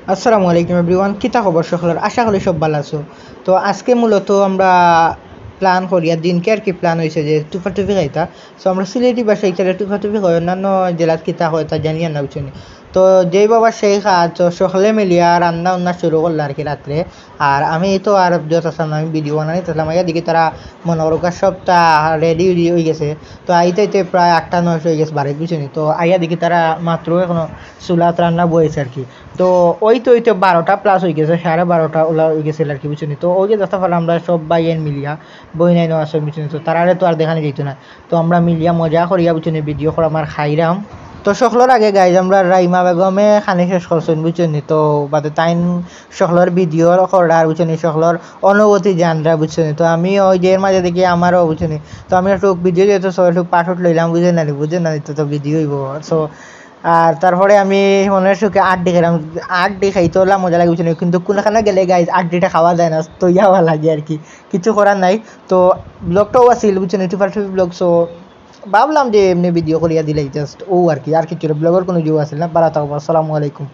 আসসালামু আলাইকুম এভরিওয়ান, কিতা খবর সকলের? আশা করি সব ভালো আছো। তো আজকে মূলত আমরা প্ল্যান করি আর দিনকে আর কি প্ল্যান হয়েছে যে টুফি খাইতা। সো আমরা সিলেটি ভাষায় এখানে টুফি হয়, অন্যান্য জেলাত কিতা হয় তা জানি না বুঝছি। তো যেই বাবা সেই কাজ তো সকালে মিলিয়া রান্না উন্না শুরু করলো আর কি রাত্রে। আর আমি তো আর যত আসলাম আমি ভিডিও বানাই তাহলে আমার দিকে তারা মনে করো সবটা রেডি হয়ে গেছে। তো আইতে প্রায় 8টা 9 হয়ে গেছে বাড়ি বুঝছি। তো আইয়া দেখি তারা মাত্র এখনো চুলাত রান্না বয়েছে আর কি। তো ওই তো 12টা প্লাস হয়ে গেছে, 12:30 ওলা হয়ে গেছিল আর কি বুঝছি। তো ওই যে যত ফলে আমরা সব বাইয়ের মিলিয়া বই নাই আসে বুঝছি। তো তারারে তো আর দেখানি যেত না। তো আমরা মিলিয়া মজা করিয়া বুঝছি ভিডিও করা আমার খাইরাম। তো সকলের আগে গাইজ আমরা রাইমা বেগমে খানি শেষ করছেন বুঝছেন। তো বাদে তাইন সকলের ভিডিও করার বুঝছেন, সকলের অনুভূতি জানরা বুঝছেন। তো আমি ওই যে এর মাঝে দেখি আমারও বুঝছেন। তো আমি একটু ভিডিও যেহেতু সব একটু পাঠট লইলাম বুঝেন না তো ভিডিও হইব। সো আর তারপরে আমি মনের সুখে আড্ডি খেলাম। আড্ডি খাইতে হলাম মজা লাগে বুঝছেন, কিন্তু কোনখানে গেলে গাইজ আড্ডিটা খাওয়া যায় না, তো ইয়াওয়া লাগে আর কি, কিছু করার নাই। তো ব্লগটাও আছিল বুঝছেন, টুফি ব্লগ। সো ভাবলাম যে এমনি ভিডিও করিয়া দিলেই জাস্ট ও আর কি, আর কিছু ব্লগের কোনো জিও আসছিল না। বাড়া থাকবো, আসসালামু আলাইকুম।